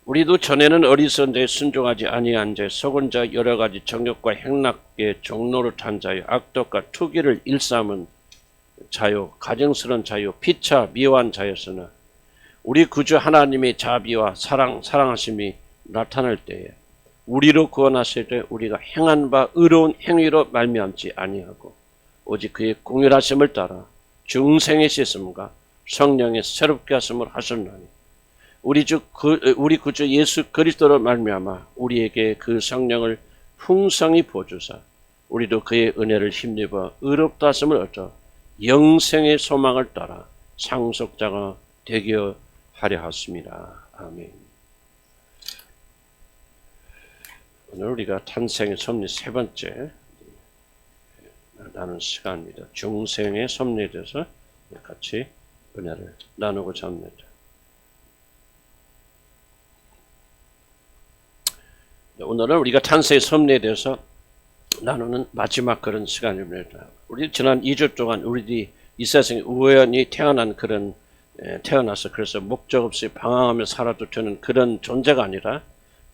우리도 전에는 어리석은 자에 순종하지 아니한 자, 속은 자, 여러 가지 정욕과 행락의 종로를 탄 자요, 악독과 투기를 일삼은 자요, 가증스러운 자요, 피차 미워한 자였으나 우리 구주 하나님의 자비와 사랑하심이 나타날 때에 우리로 구원하실 때 우리가 행한 바 의로운 행위로 말미암지 아니하고 오직 그의 공일하심을 따라 중생의 씻음과 성령의 새롭게 하심을 하셨나니 우리 구주 예수 그리스도로 말미암아 우리에게 그 성령을 풍성히 보주사 우리도 그의 은혜를 힘입어 의롭다 하심을 얻어 영생의 소망을 따라 상속자가 되게 하려 하십니다. 아멘. 오늘 우리가 탄생의 섭리 세 번째 나눈 시간입니다. 중생의 섭리에 대해서 같이 은혜를 나누고자 합니다. 오늘은 우리가 탄생의 섭리에 대해서 나누는 마지막 그런 시간입니다. 우리 지난 2주 동안 우리들이 이 세상에 우연히 태어나서 그래서 목적 없이 방황하며 살아도 되는 그런 존재가 아니라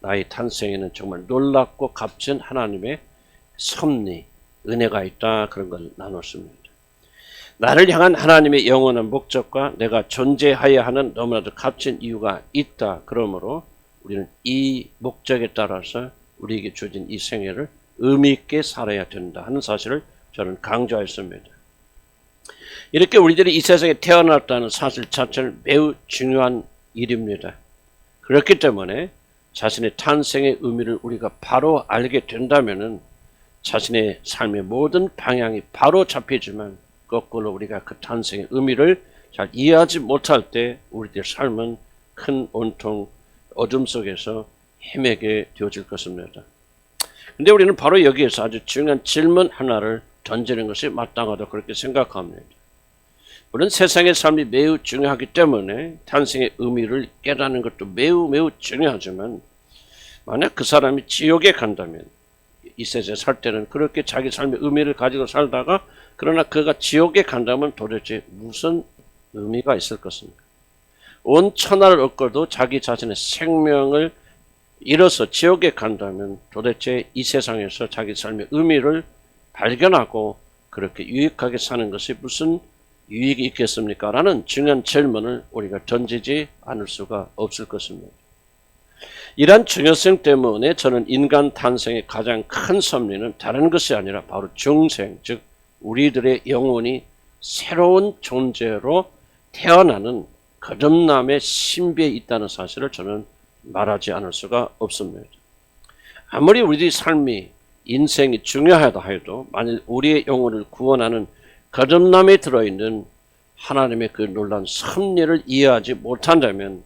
나의 탄생에는 정말 놀랍고 값진 하나님의 섭리, 은혜가 있다, 그런 걸 나눴습니다. 나를 향한 하나님의 영원한 목적과 내가 존재하여야 하는 너무나도 값진 이유가 있다. 그러므로 우리는 이 목적에 따라서 우리에게 주어진 이 생애를 의미 있게 살아야 된다 하는 사실을 저는 강조했습니다. 이렇게 우리들이 이 세상에 태어났다는 사실 자체는 매우 중요한 일입니다. 그렇기 때문에 자신의 탄생의 의미를 우리가 바로 알게 된다면은 자신의 삶의 모든 방향이 바로 잡히지만 거꾸로 우리가 그 탄생의 의미를 잘 이해하지 못할 때 우리들의 삶은 큰 온통 어둠 속에서 헤매게 되어질 것입니다. 근데 우리는 바로 여기에서 아주 중요한 질문 하나를 던지는 것이 마땅하다고 그렇게 생각합니다. 물론 세상의 삶이 매우 중요하기 때문에 탄생의 의미를 깨닫는 것도 매우 중요하지만 만약 그 사람이 지옥에 간다면 이 세상에 살 때는 그렇게 자기 삶의 의미를 가지고 살다가 그러나 그가 지옥에 간다면 도대체 무슨 의미가 있을 것입니까? 온 천하를 얻고도 자기 자신의 생명을 잃어서 지옥에 간다면 도대체 이 세상에서 자기 삶의 의미를 발견하고 그렇게 유익하게 사는 것이 무슨 유익이 있겠습니까? 라는 중요한 질문을 우리가 던지지 않을 수가 없을 것입니다. 이러한 중요성 때문에 저는 인간 탄생의 가장 큰 섭리는 다른 것이 아니라 바로 중생, 즉 우리들의 영혼이 새로운 존재로 태어나는 거듭남의 신비에 있다는 사실을 저는 말하지 않을 수가 없습니다. 아무리 우리의 삶이 인생이 중요하다 해도 만일 우리의 영혼을 구원하는 거듭남에 들어있는 하나님의 그 놀라운 섭리를 이해하지 못한다면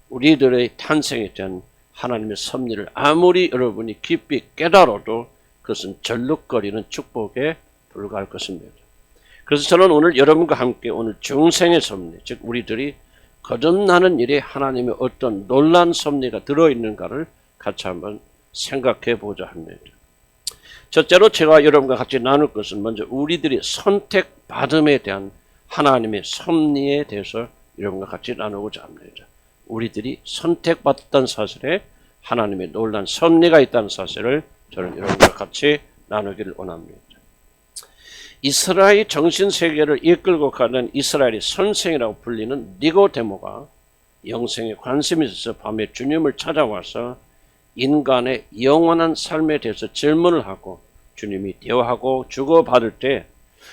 우리들의 탄생에 대한 하나님의 섭리를 아무리 여러분이 깊이 깨달아도 그것은 절룩거리는 축복에 불과할 것입니다. 그래서 저는 오늘 여러분과 함께 오늘 중생의 섭리, 즉 우리들이 거듭나는 일에 하나님의 어떤 놀라운 섭리가 들어있는가를 같이 한번 생각해 보자 합니다. 첫째로 제가 여러분과 같이 나눌 것은 먼저 우리들이 선택받음에 대한 하나님의 섭리에 대해서 여러분과 같이 나누고자 합니다. 우리들이 선택받았다는 사실에 하나님의 놀라운 섭리가 있다는 사실을 저는 여러분과 같이 나누기를 원합니다. 이스라엘 정신세계를 이끌고 가는 이스라엘의 선생이라고 불리는 니고데모가 영생에 관심이 있어서 밤에 주님을 찾아와서 인간의 영원한 삶에 대해서 질문을 하고 주님이 대화하고 주고받을 때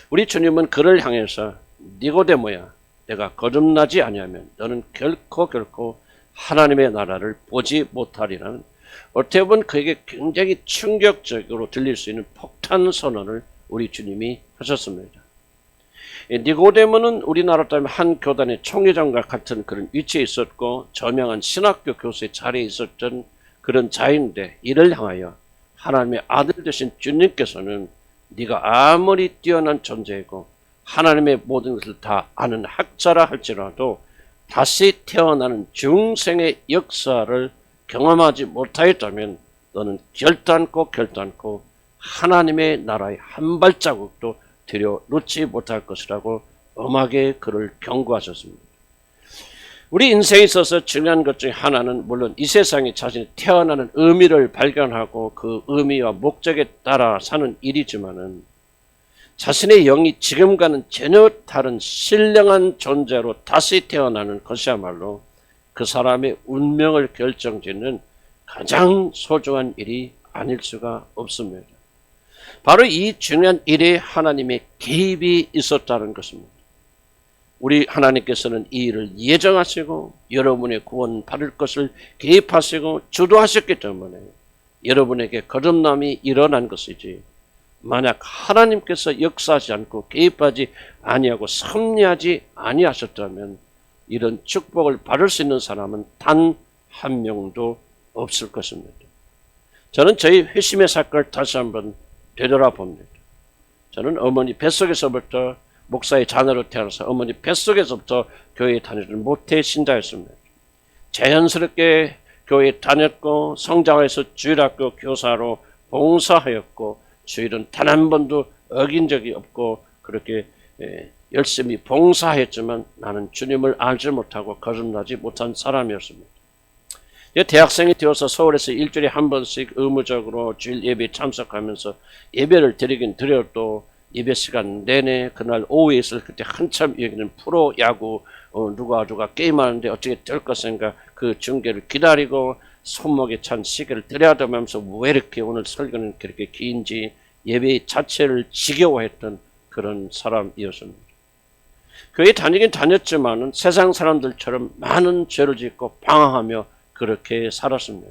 우리 주님은 그를 향해서 니고데모야, 내가 거듭나지 아니하면 너는 결코 하나님의 나라를 보지 못하리라는 어떻게 보면 그에게 굉장히 충격적으로 들릴 수 있는 폭탄 선언을 우리 주님이 하셨습니다. 니고데모는 우리나라 따면 한 교단의 총회장과 같은 그런 위치에 있었고 저명한 신학교 교수의 자리에 있었던 그런 자인데 이를 향하여 하나님의 아들 되신 주님께서는 네가 아무리 뛰어난 존재이고 하나님의 모든 것을 다 아는 학자라 할지라도 다시 태어나는 중생의 역사를 경험하지 못하였다면 너는 결단코 하나님의 나라의 한 발자국도 들여놓지 못할 것이라고 엄하게 그를 경고하셨습니다. 우리 인생에 있어서 중요한 것 중에 하나는 물론 이 세상에 자신이 태어나는 의미를 발견하고 그 의미와 목적에 따라 사는 일이지만은 자신의 영이 지금과는 전혀 다른 신령한 존재로 다시 태어나는 것이야말로 그 사람의 운명을 결정짓는 가장 소중한 일이 아닐 수가 없습니다. 바로 이 중요한 일에 하나님의 개입이 있었다는 것입니다. 우리 하나님께서는 이 일을 예정하시고 여러분의 구원 받을 것을 개입하시고 주도하셨기 때문에 여러분에게 거듭남이 일어난 것이지, 만약 하나님께서 역사하지 않고 개입하지 아니하고 섭리하지 아니하셨다면 이런 축복을 받을 수 있는 사람은 단 한 명도 없을 것입니다. 저는 저희 회심의 사건을 다시 한번 되돌아봅니다. 저는 어머니 뱃속에서부터 목사의 자녀로 태어나서 어머니 뱃속에서부터 교회에 다니던 모태 신자였습니다. 자연스럽게 교회에 다녔고 성장해서 주일학교 교사로 봉사하였고 주일은 단 한 번도 어긴 적이 없고 그렇게 열심히 봉사했지만 나는 주님을 알지 못하고 거듭나지 못한 사람이었습니다. 대학생이 되어서 서울에서 일주일에 한 번씩 의무적으로 주일 예배에 참석하면서 예배를 드리긴 드려도 예배 시간 내내 그날 오후에 있을 그때 한참 여기는 프로야구 누가 게임하는데 어떻게 될 것인가 그 중계를 기다리고 손목에 찬 시계를 들여다보면서 왜 이렇게 오늘 설교는 그렇게 긴지 예배 자체를 지겨워했던 그런 사람이었습니다. 교회 다니긴 다녔지만은 세상 사람들처럼 많은 죄를 짓고 방황하며 그렇게 살았습니다.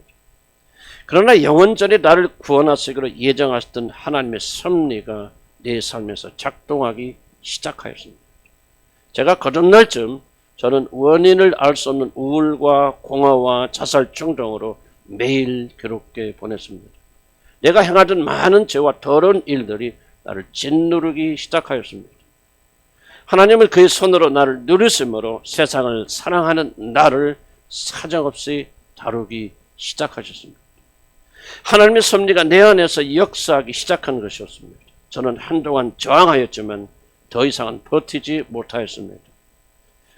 그러나 영원전에 나를 구원하시기로 예정하셨던 하나님의 섭리가 내 삶에서 작동하기 시작하였습니다. 제가 거듭날 즈음 저는 원인을 알 수 없는 우울과 공허와 자살 충동으로 매일 괴롭게 보냈습니다. 내가 행하던 많은 죄와 더러운 일들이 나를 짓누르기 시작하였습니다. 하나님을 그의 손으로 나를 누르심으로 세상을 사랑하는 나를 사정없이 다루기 시작하셨습니다. 하나님의 섭리가 내 안에서 역사하기 시작한 것이었습니다. 저는 한동안 저항하였지만 더 이상은 버티지 못하였습니다.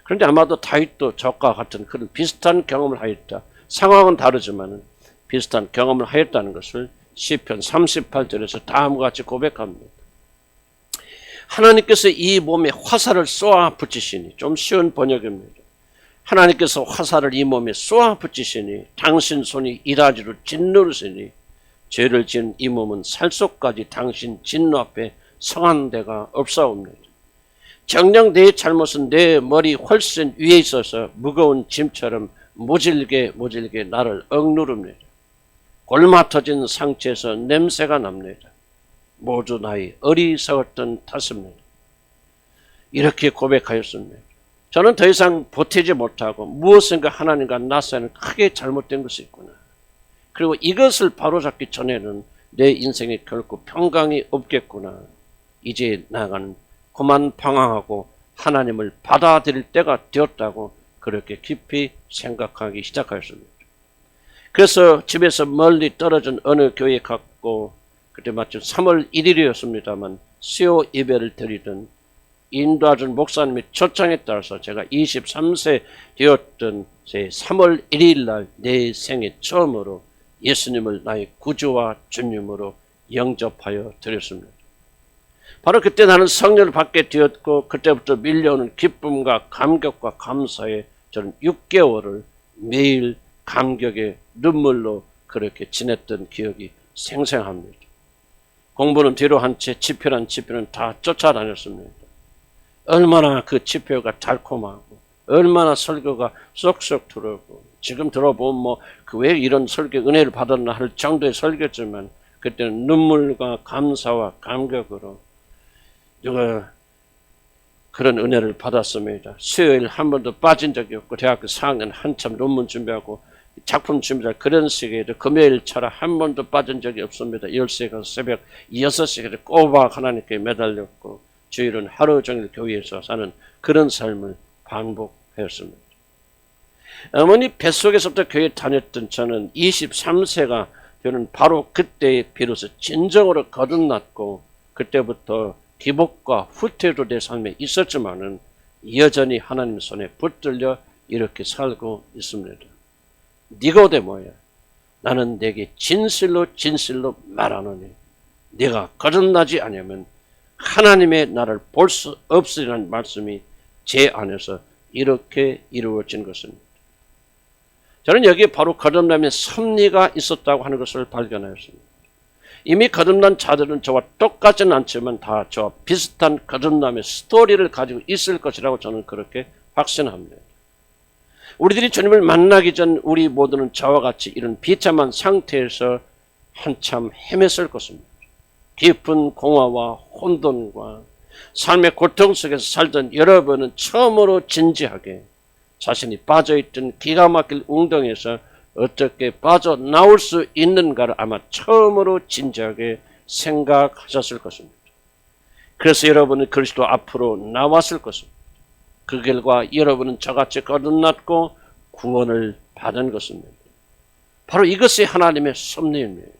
그런데 아마도 다윗도 저와 같은 그런 비슷한 경험을 하였다. 상황은 다르지만 비슷한 경험을 하였다는 것을 시편 38절에서 다음과 같이 고백합니다. 하나님께서 이 몸에 화살을 쏘아 붙이시니, 좀 쉬운 번역입니다. 하나님께서 화살을 이 몸에 쏘아 붙이시니 당신 손이 이라지로 짓누르시니 죄를 지은 이 몸은 살속까지 당신 진노 앞에 성한 데가 없사옵니다. 정녕 내 잘못은 내 머리 훨씬 위에 있어서 무거운 짐처럼 모질게 나를 억누릅니다. 골마터진 상처에서 냄새가 납니다. 모두 나의 어리석었던 탓입니다. 이렇게 고백하였습니다. 저는 더 이상 버티지 못하고 무엇인가 하나님과 나 사이는 크게 잘못된 것이 있구나. 그리고 이것을 바로잡기 전에는 내 인생에 결코 평강이 없겠구나. 이제 나아가는 그만 방황하고 하나님을 받아들일 때가 되었다고 그렇게 깊이 생각하기 시작하였습니다. 그래서 집에서 멀리 떨어진 어느 교회에 갔고 그때 마침 3월 1일이었습니다만 수요 예배를 드리던 인도하던 목사님의 초청에 따라서 제가 23세 되었던 제 3월 1일 날 내 생애 처음으로 예수님을 나의 구주와 주님으로 영접하여 드렸습니다. 바로 그때 나는 성령을 받게 되었고 그때부터 밀려오는 기쁨과 감격과 감사에 저는 6개월을 매일 감격의 눈물로 그렇게 지냈던 기억이 생생합니다. 공부는 뒤로 한 채 지표는 다 쫓아다녔습니다. 얼마나 그 지표가 달콤하고 얼마나 설교가 쏙쏙 들어오고 지금 들어보면 왜 이런 설교 은혜를 받았나 할 정도의 설교지만 그때는 눈물과 감사와 감격으로 누가 그런 은혜를 받았습니다. 수요일 한 번도 빠진 적이 없고 대학교 4학년 한참 논문 준비하고 작품 준비할 그런 시기에 금요일 차라 한 번도 빠진 적이 없습니다. 10시에 가서 새벽 6시에 꼬박 하나님께 매달렸고 주일은 하루 종일 교회에서 사는 그런 삶을 반복했습니다. 어머니 뱃속에서부터 교회 다녔던 저는 23세가 되는 바로 그때에 비로소 진정으로 거듭났고 그때부터 기복과 후퇴도 내 삶에 있었지만은 여전히 하나님 손에 붙들려 이렇게 살고 있습니다. 니고데모야, 나는 내게 진실로 진실로 말하노니 네가 거듭나지 않으면 하나님의 나를 볼 수 없으리라는 말씀이 제 안에서 이렇게 이루어진 것입니다. 저는 여기에 바로 거듭남의 섭리가 있었다고 하는 것을 발견하였습니다. 이미 거듭난 자들은 저와 똑같지는 않지만 다 저와 비슷한 거듭남의 스토리를 가지고 있을 것이라고 저는 그렇게 확신합니다. 우리들이 주님을 만나기 전 우리 모두는 저와 같이 이런 비참한 상태에서 한참 헤맸을 것입니다. 깊은 공허와 혼돈과 삶의 고통 속에서 살던 여러분은 처음으로 진지하게 자신이 빠져있던 기가 막힐 웅덩이에서 어떻게 빠져나올 수 있는가를 아마 처음으로 진지하게 생각하셨을 것입니다. 그래서 여러분은 그리스도 앞으로 나왔을 것입니다. 그 결과 여러분은 저같이 거듭났고 구원을 받은 것입니다. 바로 이것이 하나님의 섭리입니다.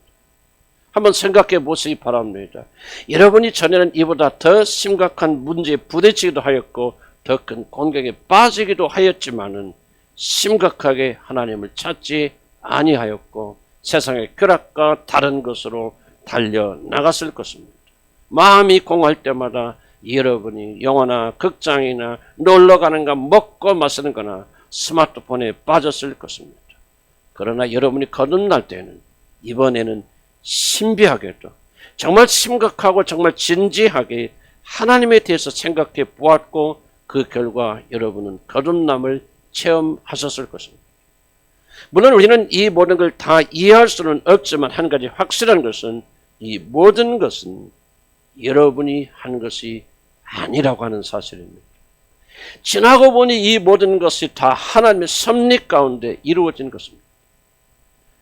한번 생각해 보시기 바랍니다. 여러분이 전에는 이보다 더 심각한 문제에 부딪히기도 하였고 더 큰 공격에 빠지기도 하였지만은 심각하게 하나님을 찾지 아니하였고 세상의 쾌락과 다른 것으로 달려나갔을 것입니다. 마음이 공할 때마다 여러분이 영화나 극장이나 놀러가는가 먹고 마시는 거나 스마트폰에 빠졌을 것입니다. 그러나 여러분이 거듭날 때는 이번에는 신비하게도 정말 심각하고 정말 진지하게 하나님에 대해서 생각해 보았고 그 결과 여러분은 거듭남을 체험하셨을 것입니다. 물론 우리는 이 모든 걸 다 이해할 수는 없지만 한 가지 확실한 것은 이 모든 것은 여러분이 한 것이 아니라고 하는 사실입니다. 지나고 보니 이 모든 것이 다 하나님의 섭리 가운데 이루어진 것입니다.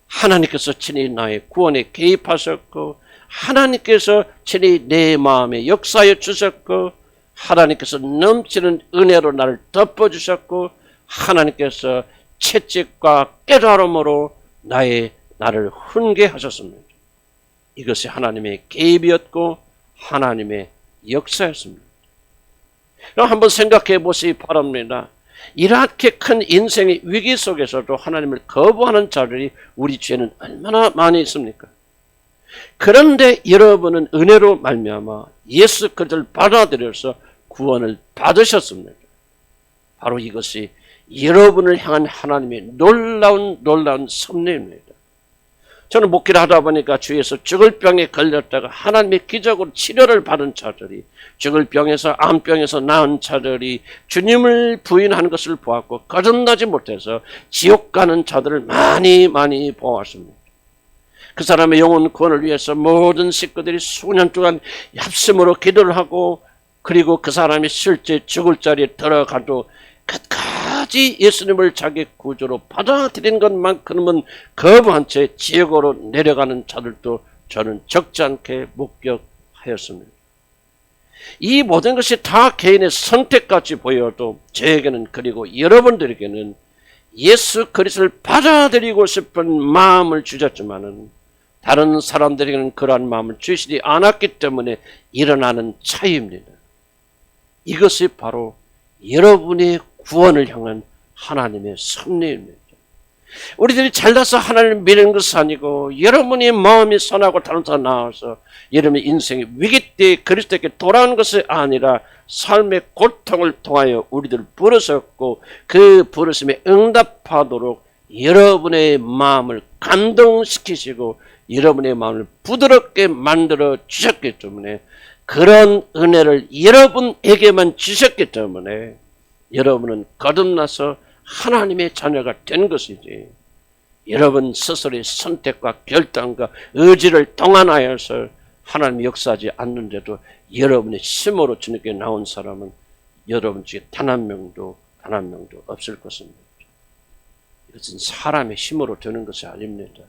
하나님께서 친히 나의 구원에 개입하셨고 하나님께서 친히 내 마음에 역사해 주셨고 하나님께서 넘치는 은혜로 나를 덮어주셨고 하나님께서 채찍과 깨달음으로 나를 훈계하셨습니다. 이것이 하나님의 개입이었고 하나님의 역사였습니다. 그럼 한번 생각해 보시기 바랍니다. 이렇게 큰 인생의 위기 속에서도 하나님을 거부하는 자들이 우리 죄는 얼마나 많이 있습니까? 그런데 여러분은 은혜로 말미암아 예수 그리스도를 받아들여서 구원을 받으셨습니다. 바로 이것이 여러분을 향한 하나님의 놀라운 섭리입니다. 저는 목회를 하다 보니까 주위에서 죽을 병에 걸렸다가 하나님의 기적으로 치료를 받은 자들이 죽을 병에서 암병에서 나은 자들이 주님을 부인하는 것을 보았고 거듭나지 못해서 지옥 가는 자들을 많이 보았습니다. 그 사람의 영혼 구원을 위해서 모든 식구들이 수년 동안 합심으로 기도를 하고 그리고 그 사람이 실제 죽을 자리에 들어가도 끝까지 예수님을 자기 구주로 받아들인 것만큼은 거부한 채 지옥으로 내려가는 자들도 저는 적지 않게 목격하였습니다. 이 모든 것이 다 개인의 선택같이 보여도 저에게는 그리고 여러분들에게는 예수 그리스도를 받아들이고 싶은 마음을 주셨지만은 다른 사람들에게는 그러한 마음을 주시지 않았기 때문에 일어나는 차이입니다. 이것이 바로 여러분의 구원을 향한 하나님의 섭리입니다. 우리들이 잘나서 하나님을 믿는 것이 아니고 여러분의 마음이 선하고 다른 사람 나와서 여러분의 인생의 위기 때에 그리스도께 돌아오는 것이 아니라 삶의 고통을 통하여 우리들을 부르셨고 그 부르심에 응답하도록 여러분의 마음을 감동시키시고 여러분의 마음을 부드럽게 만들어 주셨기 때문에 그런 은혜를 여러분에게만 주셨기 때문에 여러분은 거듭나서 하나님의 자녀가 된 것이지 여러분 스스로의 선택과 결단과 의지를 동원하여서 하나님이 역사하지 않는데도 여러분의 힘으로 주님께 나온 사람은 여러분 중에 단 한 명도 없을 것입니다. 이것은 사람의 힘으로 되는 것이 아닙니다.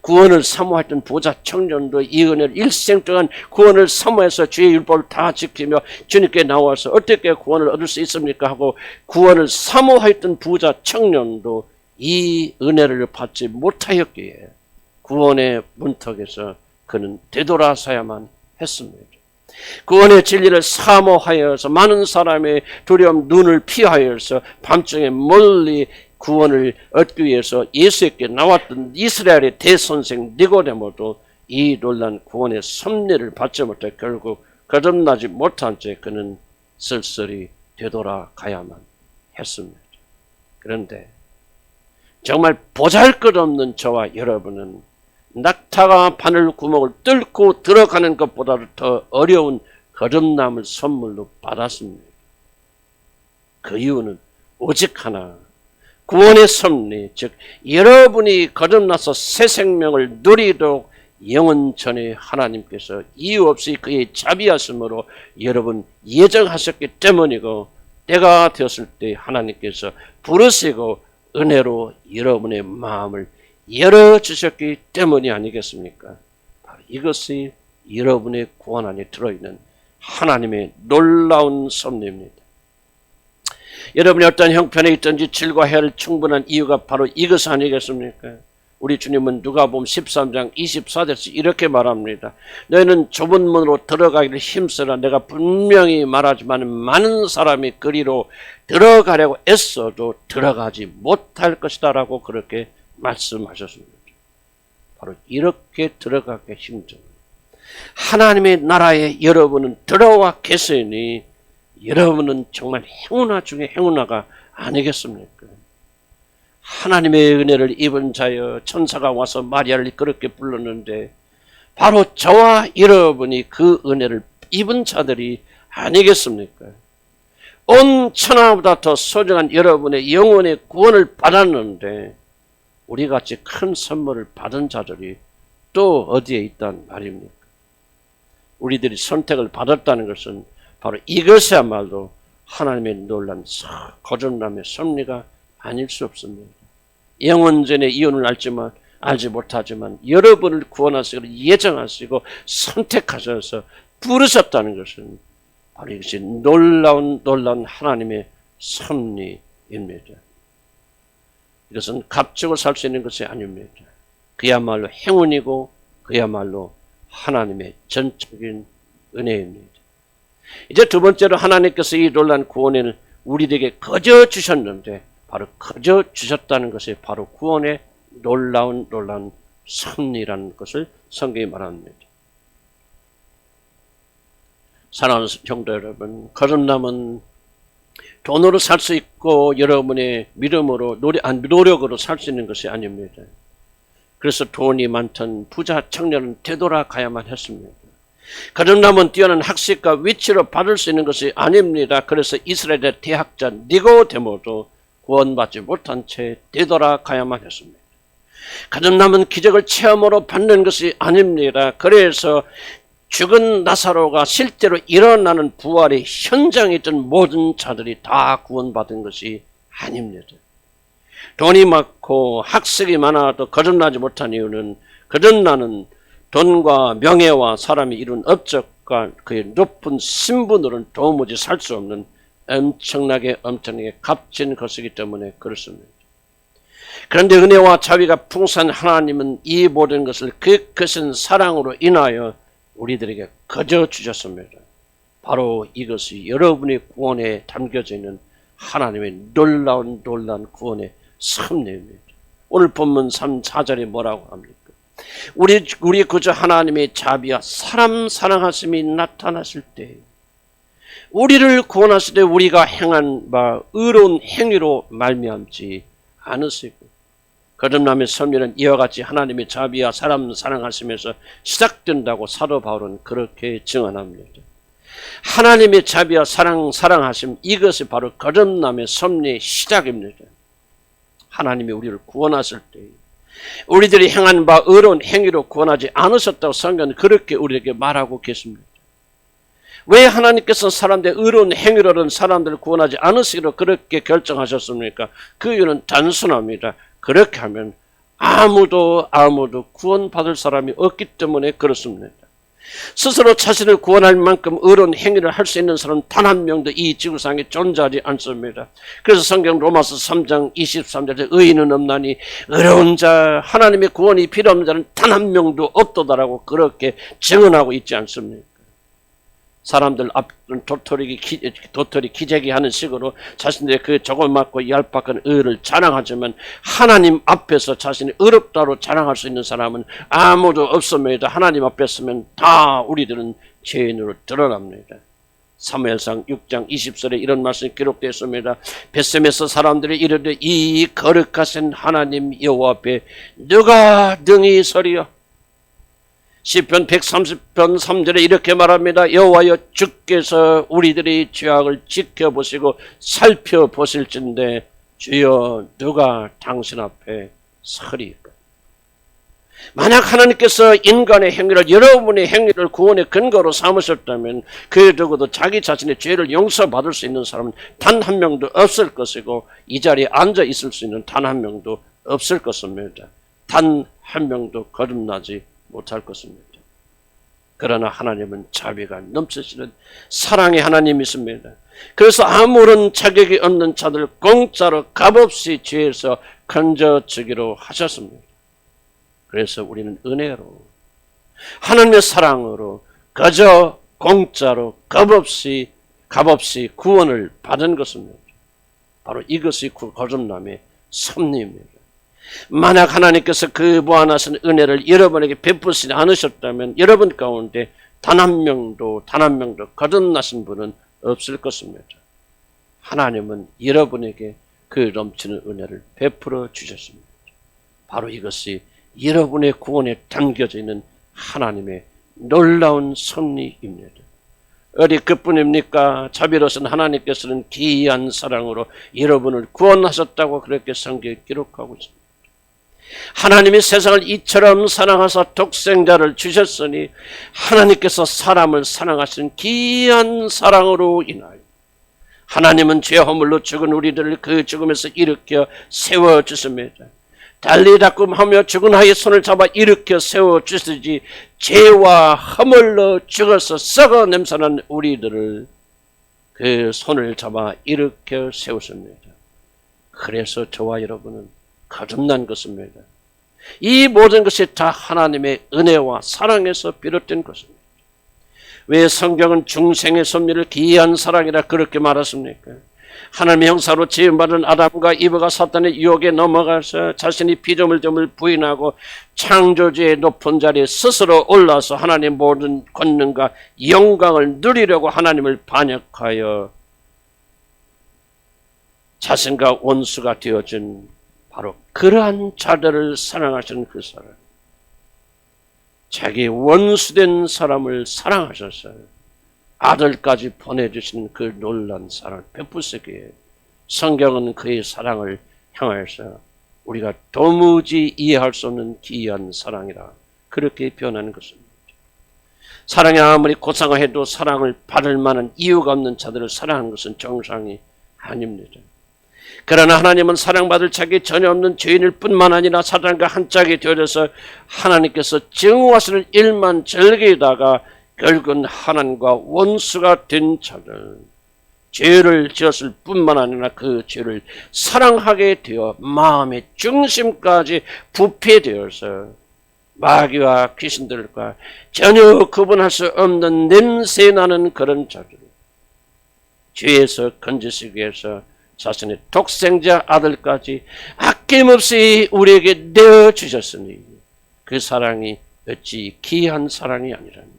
구원을 사모했던 부자 청년도 이 은혜를 일생 동안 구원을 사모해서 주의 율법을 다 지키며 주님께 나와서 어떻게 구원을 얻을 수 있습니까 하고 구원을 사모했던 부자 청년도 이 은혜를 받지 못하였기에 구원의 문턱에서 그는 되돌아서야만 했습니다. 구원의 진리를 사모하여서 많은 사람의 두려움 눈을 피하여서 밤중에 멀리 구원을 얻기 위해서 예수에게 나왔던 이스라엘의 대선생 니고데모도 이 놀란 구원의 섭리를 받지 못해 결국 거듭나지 못한 채 그는 쓸쓸히 되돌아가야만 했습니다. 그런데 정말 보잘것없는 저와 여러분은 낙타가 바늘 구멍을 뚫고 들어가는 것보다도 더 어려운 거듭남을 선물로 받았습니다. 그 이유는 오직 하나, 구원의 섭리, 즉 여러분이 거듭나서 새 생명을 누리도록 영원전에 하나님께서 이유 없이 그의 자비하심으로 여러분 예정하셨기 때문이고, 때가 되었을 때 하나님께서 부르시고 은혜로 여러분의 마음을 열어주셨기 때문이 아니겠습니까? 바로 이것이 여러분의 구원 안에 들어있는 하나님의 놀라운 섭리입니다. 여러분이 어떤 형편에 있든지 즐거워할 충분한 이유가 바로 이것 아니겠습니까? 우리 주님은 누가복음 13장 24절에서 이렇게 말합니다. 너희는 좁은 문으로 들어가기를 힘쓰라. 내가 분명히 말하지만 많은 사람이 그리로 들어가려고 애써도 들어가지 못할 것이다 라고 그렇게 말씀하셨습니다. 바로 이렇게 들어가기 힘든 하나님의 나라에 여러분은 들어와 계시니 여러분은 정말 행운아 중에 행운아가 아니겠습니까? 하나님의 은혜를 입은 자여, 천사가 와서 마리아를 그렇게 불렀는데 바로 저와 여러분이 그 은혜를 입은 자들이 아니겠습니까? 온 천하보다 더 소중한 여러분의 영혼의 구원을 받았는데 우리같이 큰 선물을 받은 자들이 또 어디에 있단 말입니까? 우리들이 선택을 받았다는 것은 바로 이것이야말로 하나님의 놀란 거듭남의 섭리가 아닐 수 없습니다. 영원전의 이유는 알지 못하지만 여러분을 구원하시고 예정하시고 선택하셔서 부르셨다는 것은 바로 이것이 놀라운 하나님의 섭리입니다. 이것은 값주고 살 수 있는 것이 아닙니다. 그야말로 행운이고 그야말로 하나님의 전적인 은혜입니다. 이제 두 번째로 하나님께서 이 놀라운 구원을 우리에게 거저 주셨는데 바로 거저 주셨다는 것이 바로 구원의 놀라운 섭리라는 것을 성경이 말합니다. 사랑하는 성도 여러분, 거듭남은 돈으로 살 수 있고 여러분의 믿음으로 노력으로 살 수 있는 것이 아닙니다. 그래서 돈이 많던 부자 청년은 되돌아가야만 했습니다. 거듭남은 뛰어난 학식과 위치로 받을 수 있는 것이 아닙니다. 그래서 이스라엘의 대학자 니고데모도 구원받지 못한 채 되돌아가야만 했습니다. 거듭남은 기적을 체험으로 받는 것이 아닙니다. 그래서 죽은 나사로가 실제로 일어나는 부활의 현장에 있던 모든 자들이 다 구원받은 것이 아닙니다. 돈이 많고 학식이 많아도 거듭나지 못한 이유는 거듭나는 돈과 명예와 사람이 이룬 업적과 그의 높은 신분으로는 도무지 살 수 없는 엄청나게 값진 것이기 때문에 그렇습니다. 그런데 은혜와 자비가 풍성한 하나님은 이 모든 것을 그 크신 사랑으로 인하여 우리들에게 거저 주셨습니다. 바로 이것이 여러분의 구원에 담겨져 있는 하나님의 놀라운 구원의 섭리입니다. 오늘 본문 3, 4절에 뭐라고 합니까? 우리 그저 하나님의 자비와 사람 사랑하심이 나타났을 때 우리를 구원하실 때 우리가 행한 바 의로운 행위로 말미암지 않으시고, 거듭남의 섭리는 이와 같이 하나님의 자비와 사람 사랑하심에서 시작된다고 사도 바울은 그렇게 증언합니다. 하나님의 자비와 사랑하심, 이것이 바로 거듭남의 섭리의 시작입니다. 하나님이 우리를 구원하실 때 우리들이 행한 바 의로운 행위로 구원하지 않으셨다고 성경은 그렇게 우리에게 말하고 계십니다. 왜 하나님께서 사람들의 의로운 행위로는 사람들을 구원하지 않으시기로 그렇게 결정하셨습니까? 그 이유는 단순합니다. 그렇게 하면 아무도 구원받을 사람이 없기 때문에 그렇습니다. 스스로 자신을 구원할 만큼 의로운 행위를 할 수 있는 사람은 단 한 명도 이 지구상에 존재하지 않습니다. 그래서 성경 로마서 3장 23절에 의인은 없나니 의로운 자, 하나님의 구원이 필요 없는 자는 단 한 명도 없도다라고 그렇게 증언하고 있지 않습니까? 사람들 앞 도토리 기재기 하는 식으로 자신들의 그 조그맣고 얄팍한 의를 자랑하지만 하나님 앞에서 자신이 의롭다로 자랑할 수 있는 사람은 아무도 없음에도 하나님 앞에 서면 다 우리들은 죄인으로 드러납니다. 사무엘상 6장 20절에 이런 말씀이 기록되어 있습니다. 벳셈에서 사람들이 이르되 이 거룩하신 하나님 여호와 앞에 누가 능히 서리요? 시편 130편 3절에 이렇게 말합니다. 여호와여 주께서 우리들의 죄악을 지켜보시고 살펴보실진데 주여 누가 당신 앞에 서리이까? 만약 하나님께서 인간의 행위를 여러분의 행위를 구원의 근거로 삼으셨다면 그 누구도 자기 자신의 죄를 용서받을 수 있는 사람은 단 한 명도 없을 것이고 이 자리에 앉아 있을 수 있는 단 한 명도 없을 것입니다. 단 한 명도 거듭나지 못할 것입니다. 그러나 하나님은 자비가 넘치시는 사랑의 하나님이십니다. 그래서 아무런 자격이 없는 자들 공짜로 값없이 죄에서 건져주기로 하셨습니다. 그래서 우리는 은혜로 하나님의 사랑으로 그저 공짜로 값없이 구원을 받은 것입니다. 바로 이것이 거듭남의 섭리입니다. 만약 하나님께서 그 무한하신 은혜를 여러분에게 베푸시지 않으셨다면 여러분 가운데 단 한 명도 거듭나신 분은 없을 것입니다. 하나님은 여러분에게 그 넘치는 은혜를 베풀어 주셨습니다. 바로 이것이 여러분의 구원에 담겨져 있는 하나님의 놀라운 섭리입니다. 어디 그뿐입니까? 자비로우신 하나님께서는 기이한 사랑으로 여러분을 구원하셨다고 그렇게 성경에 기록하고 있습니다. 하나님이 세상을 이처럼 사랑하사 독생자를 주셨으니 하나님께서 사람을 사랑하신 기이한 사랑으로 인하여 하나님은 죄 허물로 죽은 우리들을 그 죽음에서 일으켜 세워주십니다. 달리다꿈하며 죽은 아이의 손을 잡아 일으켜 세워주시지 죄와 허물로 죽어서 썩어 냄새난 우리들을 그 손을 잡아 일으켜 세우십니다. 그래서 저와 여러분은 거듭난 것입니다. 이 모든 것이 다 하나님의 은혜와 사랑에서 비롯된 것입니다. 왜 성경은 중생의 섭리를 기이한 사랑이라 그렇게 말했습니까? 하나님의 형사로 지음받은 아담과 이브가 사탄의 유혹에 넘어가서 자신이 피조물점을 부인하고 창조주의 높은 자리에 스스로 올라서 하나님의 모든 권능과 영광을 누리려고 하나님을 반역하여 자신과 원수가 되어진 바로 그러한 자들을 사랑하시는 그 사람, 자기 원수된 사람을 사랑하셔서 아들까지 보내주시는 그 놀라운 사랑을 베푸시기에 성경은 그의 사랑을 향하여서 우리가 도무지 이해할 수 없는 기이한 사랑이라 그렇게 표현하는 것입니다. 사랑이 아무리 고상해도 사랑을 받을 만한 이유가 없는 자들을 사랑하는 것은 정상이 아닙니다. 그러나 하나님은 사랑받을 자격이 전혀 없는 죄인일 뿐만 아니라 사단과 한 짝이 되어져서 하나님께서 증오하시는 일만 즐기다가 결국은 하나님과 원수가 된 자들, 죄를 지었을 뿐만 아니라 그 죄를 사랑하게 되어 마음의 중심까지 부패되어서 마귀와 귀신들과 전혀 구분할 수 없는 냄새나는 그런 자들, 죄에서 건지시기 위해서 자신의 독생자 아들까지 아낌없이 우리에게 내어주셨으니 그 사랑이 어찌 기이한 사랑이 아니라니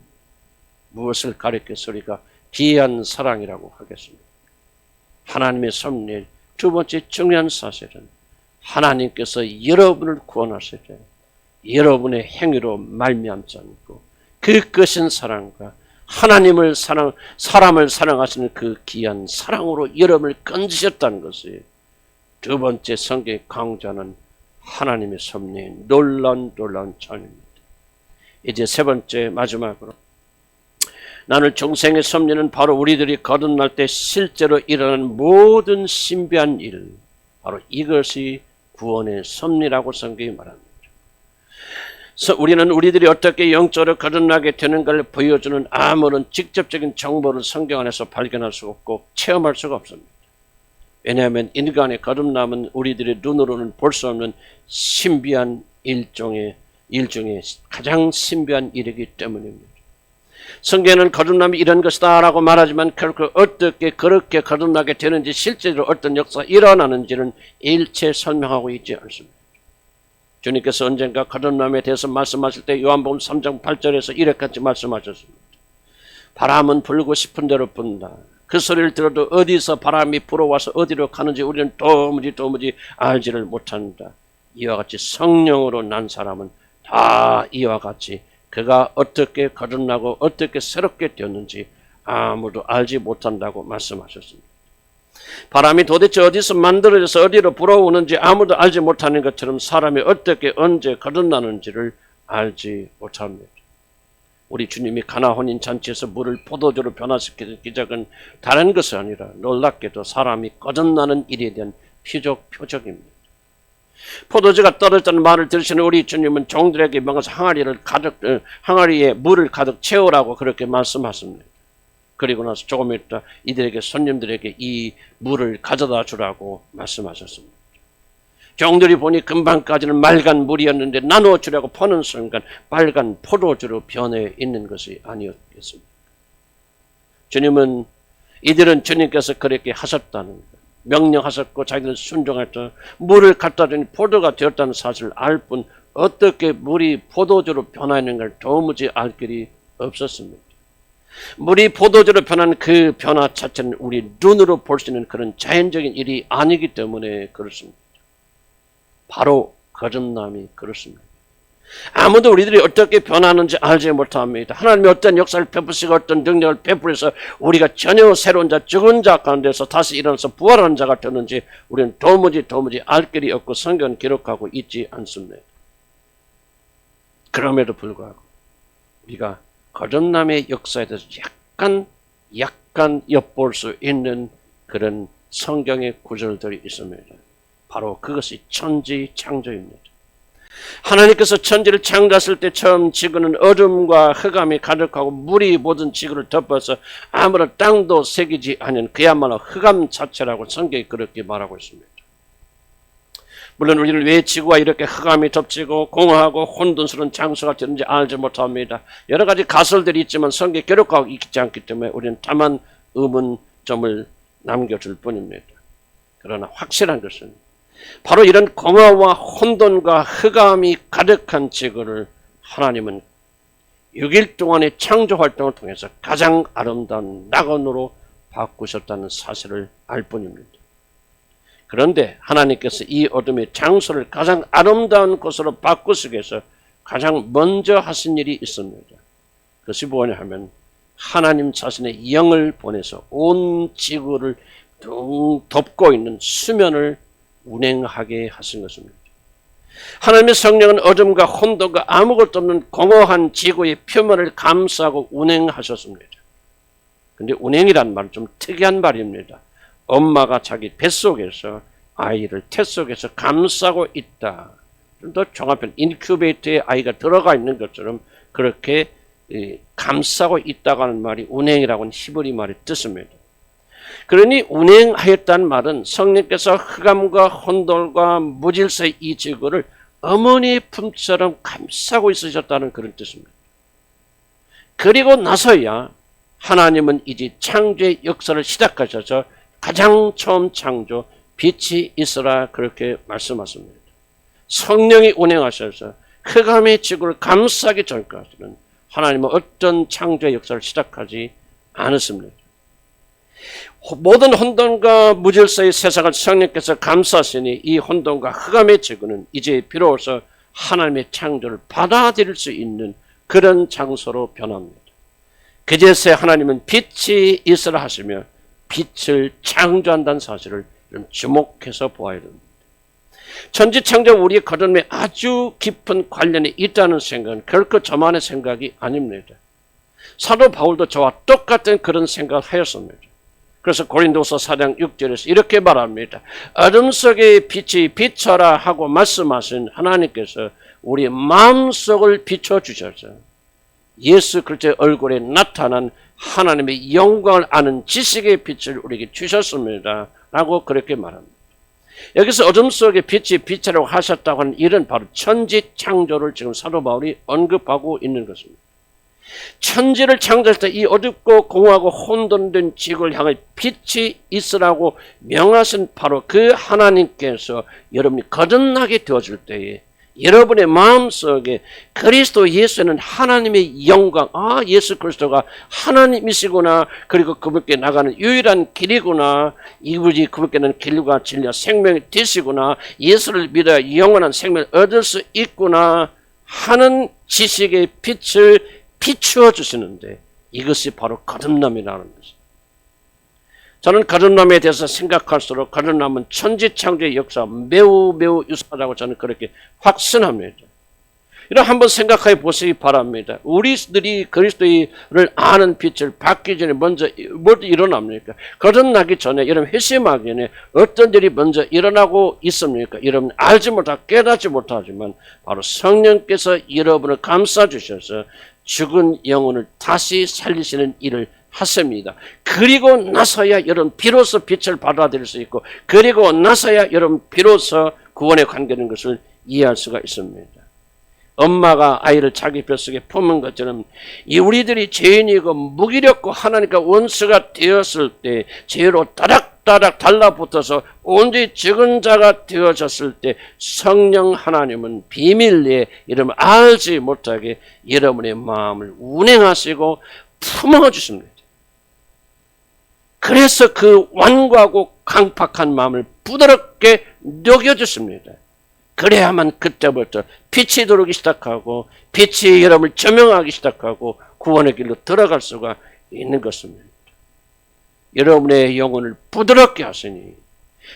무엇을 가리켜서 우리가 기이한 사랑이라고 하겠습니까? 하나님의 섭리의 두 번째 중요한 사실은 하나님께서 여러분을 구원하실 때 여러분의 행위로 말미암지 않고 그 크신 사랑과 하나님을 사람을 사랑하시는 그 귀한 사랑으로 여러분을 건지셨다는 것이 두 번째 성경에 강조하는 하나님의 섭리의 놀라운 찬입니다. 이제 세 번째 마지막으로 나는 중생의 섭리는 바로 우리들이 거듭날 때 실제로 일어나는 모든 신비한 일, 바로 이것이 구원의 섭리라고 성경이 말합니다. 우리는 우리들이 어떻게 영적으로 거듭나게 되는가를 보여주는 아무런 직접적인 정보를 성경 안에서 발견할 수가 없고 체험할 수가 없습니다. 왜냐하면 인간의 거듭남은 우리들의 눈으로는 볼 수 없는 신비한 일 중에 가장 신비한 일이기 때문입니다. 성경에는 거듭남이 이런 것이다 라고 말하지만 결코 어떻게 그렇게 거듭나게 되는지 실제로 어떤 역사가 일어나는지는 일체 설명하고 있지 않습니다. 주님께서 언젠가 거듭남에 대해서 말씀하실 때 요한복음 3장 8절에서 이렇게 말씀하셨습니다. 바람은 불고 싶은 대로 분다. 그 소리를 들어도 어디서 바람이 불어와서 어디로 가는지 우리는 도무지 알지를 못한다. 이와 같이 성령으로 난 사람은 다 이와 같이 그가 어떻게 거듭나고 어떻게 새롭게 되었는지 아무도 알지 못한다고 말씀하셨습니다. 바람이 도대체 어디서 만들어져서 어디로 불어오는지 아무도 알지 못하는 것처럼 사람이 어떻게 언제 거듭나는지를 알지 못합니다. 우리 주님이 가나 혼인 잔치에서 물을 포도주로 변화시키는 기적은 다른 것이 아니라 놀랍게도 사람이 거듭나는 일에 대한 표적입니다. 포도주가 떨어졌다는 말을 들으시는 우리 주님은 종들에게 명하사 항아리에 물을 가득 채우라고 그렇게 말씀하십니다. 그리고 나서 조금 있다 이들에게 손님들에게 이 물을 가져다 주라고 말씀하셨습니다. 종들이 보니 금방까지는 맑은 물이었는데 나누어 주려고 퍼는 순간 빨간 포도주로 변해 있는 것이 아니었겠습니까? 주님은 이들은 주님께서 그렇게 하셨다는 것, 명령하셨고 자기들은 순종했다. 물을 갖다 주니 포도가 되었다는 사실을 알 뿐 어떻게 물이 포도주로 변하는 걸 도무지 알 길이 없었습니다. 물이 포도주로 변한 그 변화 자체는 우리 눈으로 볼 수 있는 그런 자연적인 일이 아니기 때문에 그렇습니다. 바로 거듭남이 그렇습니다. 아무도 우리들이 어떻게 변하는지 알지 못합니다. 하나님이 어떤 역사를 베푸시고 어떤 능력을 베풀어서 우리가 전혀 새로운 자, 죽은 자 가운데서 다시 일어나서 부활하는 자가 되는지 우리는 도무지 알 길이 없고 성경은 기록하고 있지 않습니다. 그럼에도 불구하고 우리가 거듭남의 역사에 대해서 약간 엿볼 수 있는 그런 성경의 구절들이 있습니다. 바로 그것이 천지 창조입니다. 하나님께서 천지를 창조하실 때 처음 지구는 어둠과 흑암이 가득하고 물이 모든 지구를 덮어서 아무런 땅도 새기지 않은 그야말로 흑암 자체라고 성경이 그렇게 말하고 있습니다. 물론 우리는 왜 지구가 이렇게 흑암이 덮치고 공허하고 혼돈스러운 장소가 되는지 알지 못합니다. 여러 가지 가설들이 있지만 성경에 기록하고 있지 않기 때문에 우리는 다만 의문점을 남겨줄 뿐입니다. 그러나 확실한 것은 바로 이런 공허와 혼돈과 흑암이 가득한 지구를 하나님은 6일 동안의 창조활동을 통해서 가장 아름다운 낙원으로 바꾸셨다는 사실을 알 뿐입니다. 그런데 하나님께서 이 어둠의 장소를 가장 아름다운 곳으로 바꾸시기 위해서 가장 먼저 하신 일이 있습니다. 그것이 뭐냐 하면 하나님 자신의 영을 보내서 온 지구를 덮고 있는 수면을 운행하게 하신 것입니다. 하나님의 성령은 어둠과 혼돈과 아무것도 없는 공허한 지구의 표면을 감싸고 운행하셨습니다. 그런데 운행이란 말은 좀 특이한 말입니다. 엄마가 자기 뱃속에서 아이를 태 속에서 감싸고 있다. 좀 더 정확한 인큐베이터에 아이가 들어가 있는 것처럼 그렇게 감싸고 있다고 하는 말이 운행이라고 하는 히브리 말의 뜻입니다. 그러니 운행하였다는 말은 성령께서 흑암과 혼돈과 무질서의 이 지구를 어머니의 품처럼 감싸고 있으셨다는 그런 뜻입니다. 그리고 나서야 하나님은 이제 창조의 역사를 시작하셔서 가장 처음 창조 빛이 있으라 그렇게 말씀하십니다. 성령이 운행하셔서 흑암의 지구를 감싸기 전까지는 하나님은 어떤 창조의 역사를 시작하지 않았습니다. 모든 혼돈과 무질서의 세상을 성령께서 감싸시니 이 혼돈과 흑암의 지구는 이제 비로소 하나님의 창조를 받아들일 수 있는 그런 장소로 변합니다. 그제서야 하나님은 빛이 있으라 하시며 빛을 창조한다는 사실을 좀 주목해서 보아야 됩니다. 천지창조 우리의 거듭남에 아주 깊은 관련이 있다는 생각은 결코 저만의 생각이 아닙니다. 사도 바울도 저와 똑같은 그런 생각을 하였습니다. 그래서 고린도서 4장 6절에서 이렇게 말합니다. 어둠 속의 빛이 비춰라 하고 말씀하신 하나님께서 우리 마음속을 비춰주셔서 예수 그리스도의 얼굴에 나타난 하나님의 영광을 아는 지식의 빛을 우리에게 주셨습니다. 라고 그렇게 말합니다. 여기서 어둠 속의 빛이 빛이라고 하셨다고 하는 일은 바로 천지 창조를 지금 사도 바울이 언급하고 있는 것입니다. 천지를 창조할 때 이 어둡고 공허하고 혼돈된 지구를 향해 빛이 있으라고 명하신 바로 그 하나님께서 여러분이 거듭나게 되어질 때에 여러분의 마음속에 그리스도 예수는 하나님의 영광, 예수 그리스도가 하나님이시구나, 그리고 그분께 나가는 유일한 길이구나, 이분이 그분께는 길과 진리와 생명이 되시구나, 예수를 믿어야 영원한 생명을 얻을 수 있구나 하는 지식의 빛을 비추어 주시는데, 이것이 바로 거듭남이라는 것입니다. 저는 거듭남에 대해서 생각할수록 거듭남은 천지창조의 역사 매우 유사하다고 저는 그렇게 확신합니다. 이런 한번 생각해 보시기 바랍니다. 우리들이 그리스도를 아는 빛을 받기 전에 먼저 뭐 일어납니까? 거듭나기 전에 여러분 회심하기 전에 어떤 일이 먼저 일어나고 있습니까? 여러분 알지 못하고 깨닫지 못하지만 바로 성령께서 여러분을 감싸 주셔서 죽은 영혼을 다시 살리시는 일을 하십니다. 그리고 나서야 여러분 비로소 빛을 받아들일 수 있고, 그리고 나서야 여러분 비로소 구원에 관계된 것을 이해할 수가 있습니다. 엄마가 아이를 자기 뱃속에 품은 것처럼 우리들이 죄인이고 무기력고 하나님과 원수가 되었을 때, 죄로 따닥따닥 달라붙어서 온전히 죽은 자가 되어졌을 때 성령 하나님은 비밀리에 여러분 알지 못하게 여러분의 마음을 운행하시고 품어주십니다. 그래서 그 완고하고 강팍한 마음을 부드럽게 녹여주십니다. 그래야만 그때부터 빛이 들어오기 시작하고 빛이 여러분을 조명하기 시작하고 구원의 길로 들어갈 수가 있는 것입니다. 여러분의 영혼을 부드럽게 하시니,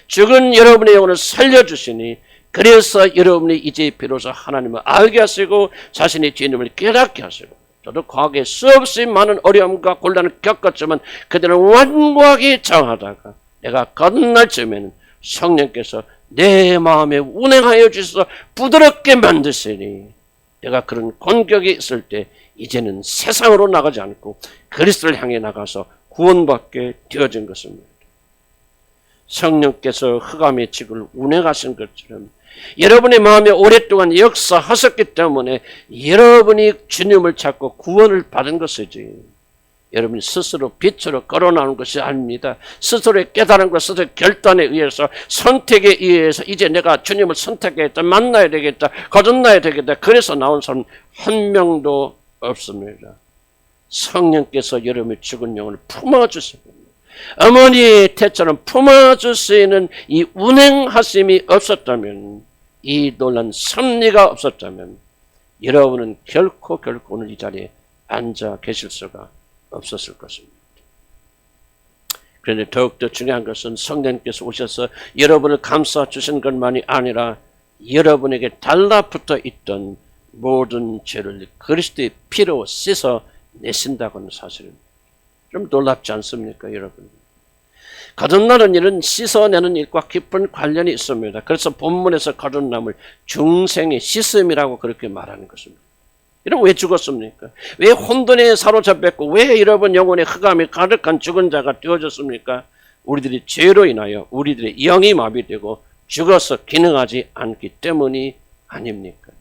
죽은 여러분의 영혼을 살려주시니, 그래서 여러분이 이제 비로소 하나님을 알게 하시고 자신의 죄인임을 깨닫게 하시고, 저도 과거에 수없이 많은 어려움과 곤란을 겪었지만 그들은 완고하게 정하다가 내가 거듭날 즈음에는 성령께서 내 마음에 운행하여 주셔서 부드럽게 만드시니, 내가 그런 공격이 있을 때 이제는 세상으로 나가지 않고 그리스도를 향해 나가서 구원받게 되어진 것입니다. 성령께서 흑암의 지구를 운행하신 것처럼 여러분의 마음에 오랫동안 역사하셨기 때문에 여러분이 주님을 찾고 구원을 받은 것이지, 여러분이 스스로 빛으로 걸어나오는 것이 아닙니다. 스스로의 깨달은 것, 스스로의 결단에 의해서, 선택에 의해서 이제 내가 주님을 선택했다, 만나야 되겠다, 거듭나야 되겠다, 그래서 나온 사람 한 명도 없습니다. 성령께서 여러분의 죽은 영혼을 품어주십니다. 어머니의 태처럼 품어주시는 이 운행하심이 없었다면, 이 놀란 섭리가 없었다면 여러분은 결코 오늘 이 자리에 앉아 계실 수가 없었을 것입니다. 그런데 더욱더 중요한 것은 성령께서 오셔서 여러분을 감싸 주신 것만이 아니라 여러분에게 달라붙어 있던 모든 죄를 그리스도의 피로 씻어 내신다고는 사실입니다. 좀 놀랍지 않습니까, 여러분? 거듭나는 일은 씻어내는 일과 깊은 관련이 있습니다. 그래서 본문에서 거듭남을 중생의 씻음이라고 그렇게 말하는 것입니다. 이런 왜 죽었습니까? 왜 혼돈에 사로잡혔고 왜 여러분 영혼의 흑암이 가득한 죽은 자가 되어졌습니까? 우리들이 죄로 인하여 우리들의 영이 마비되고 죽어서 기능하지 않기 때문이 아닙니까?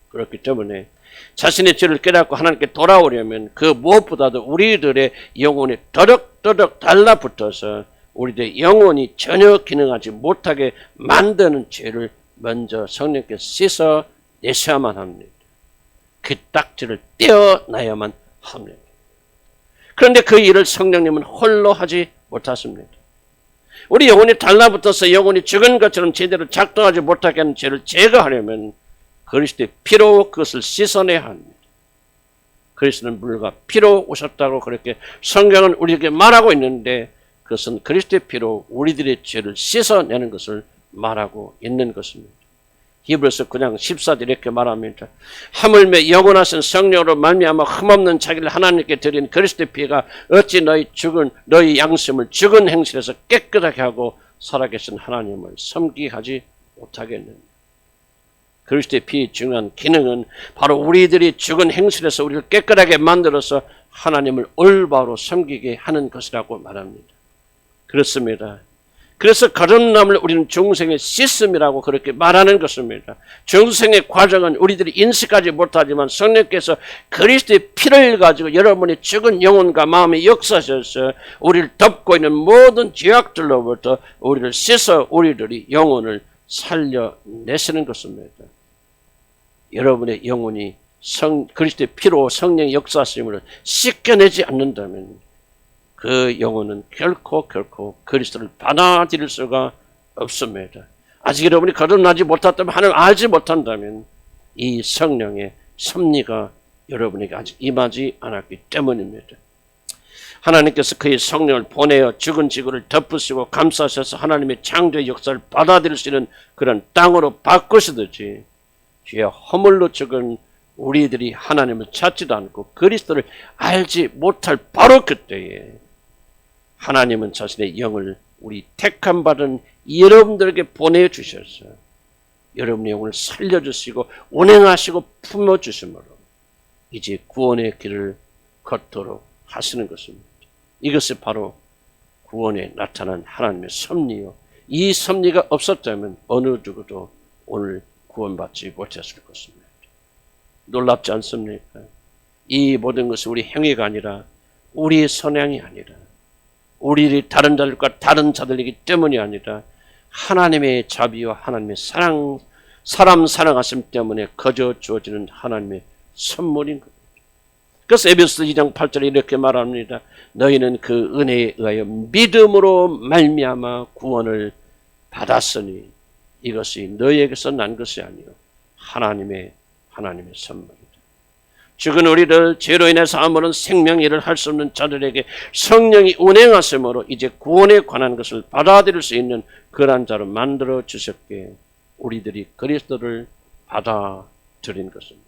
그렇기 때문에 자신의 죄를 깨닫고 하나님께 돌아오려면 그 무엇보다도 우리들의 영혼이 더덕더덕 달라붙어서 우리들의 영혼이 전혀 기능하지 못하게 만드는 죄를 먼저 성령께서 씻어 내셔야만 합니다. 그 딱지를 떼어놔야만 합니다. 그런데 그 일을 성령님은 홀로 하지 못하십니다. 우리 영혼이 달라붙어서 영혼이 죽은 것처럼 제대로 작동하지 못하게 하는 죄를 제거하려면 그리스도의 피로 그것을 씻어내야 합니다. 그리스도는 물과 피로 오셨다고 그렇게 성경은 우리에게 말하고 있는데, 그것은 그리스도의 피로 우리들의 죄를 씻어내는 것을 말하고 있는 것입니다. 히브리서 9장 14절 이렇게 말합니다. 하물며 영원하신 성령으로 말미암아 흠없는 자기를 하나님께 드린 그리스도의 피가 어찌 너희 양심을 죽은 행실에서 깨끗하게 하고 살아계신 하나님을 섬기게 하지 못하겠느냐. 그리스도의 피의 중요한 기능은 바로 우리들이 죽은 행실에서 우리를 깨끗하게 만들어서 하나님을 올바로 섬기게 하는 것이라고 말합니다. 그렇습니다. 그래서 거듭남을 우리는 중생의 씻음이라고 그렇게 말하는 것입니다. 중생의 과정은 우리들이 인식하지 못하지만 성령께서 그리스도의 피를 가지고 여러분의 죽은 영혼과 마음에 역사하셔서 우리를 덮고 있는 모든 죄악들로부터 우리를 씻어 우리들이 영혼을 살려내시는 것입니다. 여러분의 영혼이 그리스도의 피로 성령의 역사하심을 씻겨내지 않는다면 그 영혼은 결코 그리스도를 받아들일 수가 없습니다. 아직 여러분이 거듭나지 못했다면, 하나님을 알지 못한다면 이 성령의 섭리가 여러분에게 아직 임하지 않았기 때문입니다. 하나님께서 그의 성령을 보내어 죽은 지구를 덮으시고 감싸셔서 하나님의 창조의 역사를 받아들일 수 있는 그런 땅으로 바꾸시듯이 죄에 허물로 죽은 우리들이 하나님을 찾지도 않고 그리스도를 알지 못할 바로 그때에 하나님은 자신의 영을 우리 택함 받은 여러분들에게 보내주셔서 여러분의 영을 살려주시고 운행하시고 품어주심으로 이제 구원의 길을 걷도록 하시는 것입니다. 이것이 바로 구원에 나타난 하나님의 섭리요. 이 섭리가 없었다면 어느 누구도 오늘 구원받지 못했을 것입니다. 놀랍지 않습니까? 이 모든 것이 우리 행위가 아니라 우리의 선행이 아니라 우리 다른 자들과 다른 자들이기 때문이 아니라 하나님의 자비와 하나님의 사람 사랑하심 때문에 거저 주어지는 하나님의 선물인 겁니다. 그래서 에베소서 2장 8절에 이렇게 말합니다. 너희는 그 은혜에 의하여 믿음으로 말미암아 구원을 받았으니 이것이 너희에게서 난 것이 아니요 하나님의 선물이다. 죽은 우리를 죄로 인해서 아무런 생명의 일을 할 수 없는 자들에게 성령이 운행하심으로 이제 구원에 관한 것을 받아들일 수 있는 그런 자로 만들어 주셨기에 우리들이 그리스도를 받아들인 것입니다.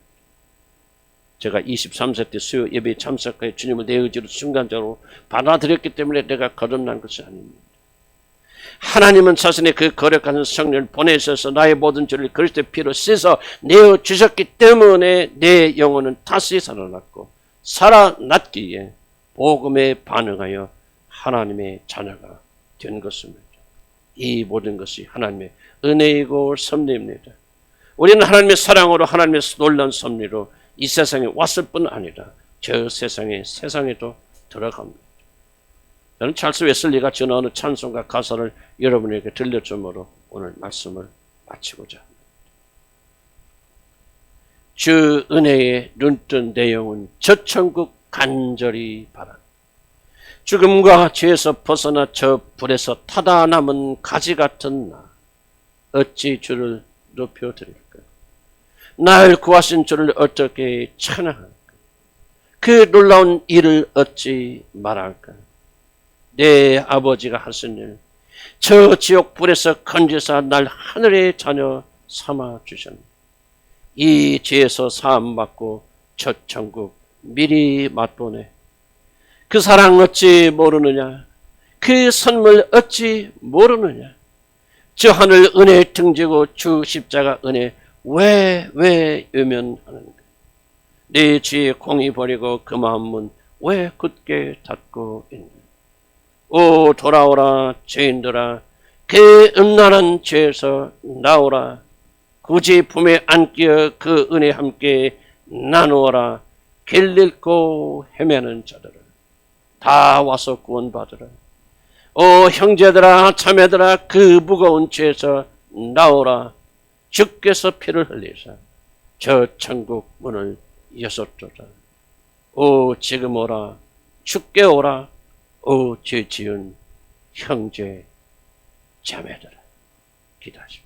제가 23세 때 수요 예배에 참석하여 주님을 내 의지로 순간적으로 받아들였기 때문에 내가 거듭난 것이 아닙니다. 하나님은 자신의 그 거룩한 성령을 보내셔서 나의 모든 죄를 그리스도의 피로 씻어 내어 주셨기 때문에 내 영혼은 다시 살아났기에 복음에 반응하여 하나님의 자녀가 된 것입니다. 이 모든 것이 하나님의 은혜이고 섭리입니다. 우리는 하나님의 사랑으로 하나님의 놀라운 섭리로 이 세상에 왔을 뿐 아니라 저 세상에도 들어갑니다. 저는 찰스 웨슬리가 전하는 찬송과 가사를 여러분에게 들려주므로 오늘 말씀을 마치고자 합니다. 주 은혜에 눈뜬 내 영혼 저 천국 간절히 바라. 죽음과 죄에서 벗어나 저 불에서 타다 남은 가지 같은 나 어찌 주를 높여드릴까? 날 구하신 주를 어떻게 찬양할까? 그 놀라운 일을 어찌 말할까? 내 아버지가 하신 일, 저 지옥 불에서 건져서 날 하늘의 자녀 삼아 주셨네. 이 죄에서 사함받고 첫 천국 미리 맛보네. 그 사랑 어찌 모르느냐? 그 선물 어찌 모르느냐? 저 하늘 은혜 등지고 주 십자가 은혜 왜 외면하는가? 내 죄에 공이 버리고 그 마음문 왜 굳게 닫고 있나? 오 돌아오라 죄인들아, 그 음란한 죄에서 나오라. 굳이 품에 안겨 그 은혜 함께 나누어라. 길 잃고 헤매는 자들아 다 와서 구원받으라. 오 형제들아 자매들아, 그 무거운 죄에서 나오라. 주께서 피를 흘리사 저 천국 문을 여셨도다. 오 지금 오라. 주께 오라. 오 죄 지은 형제 자매들아. 기도하십시오.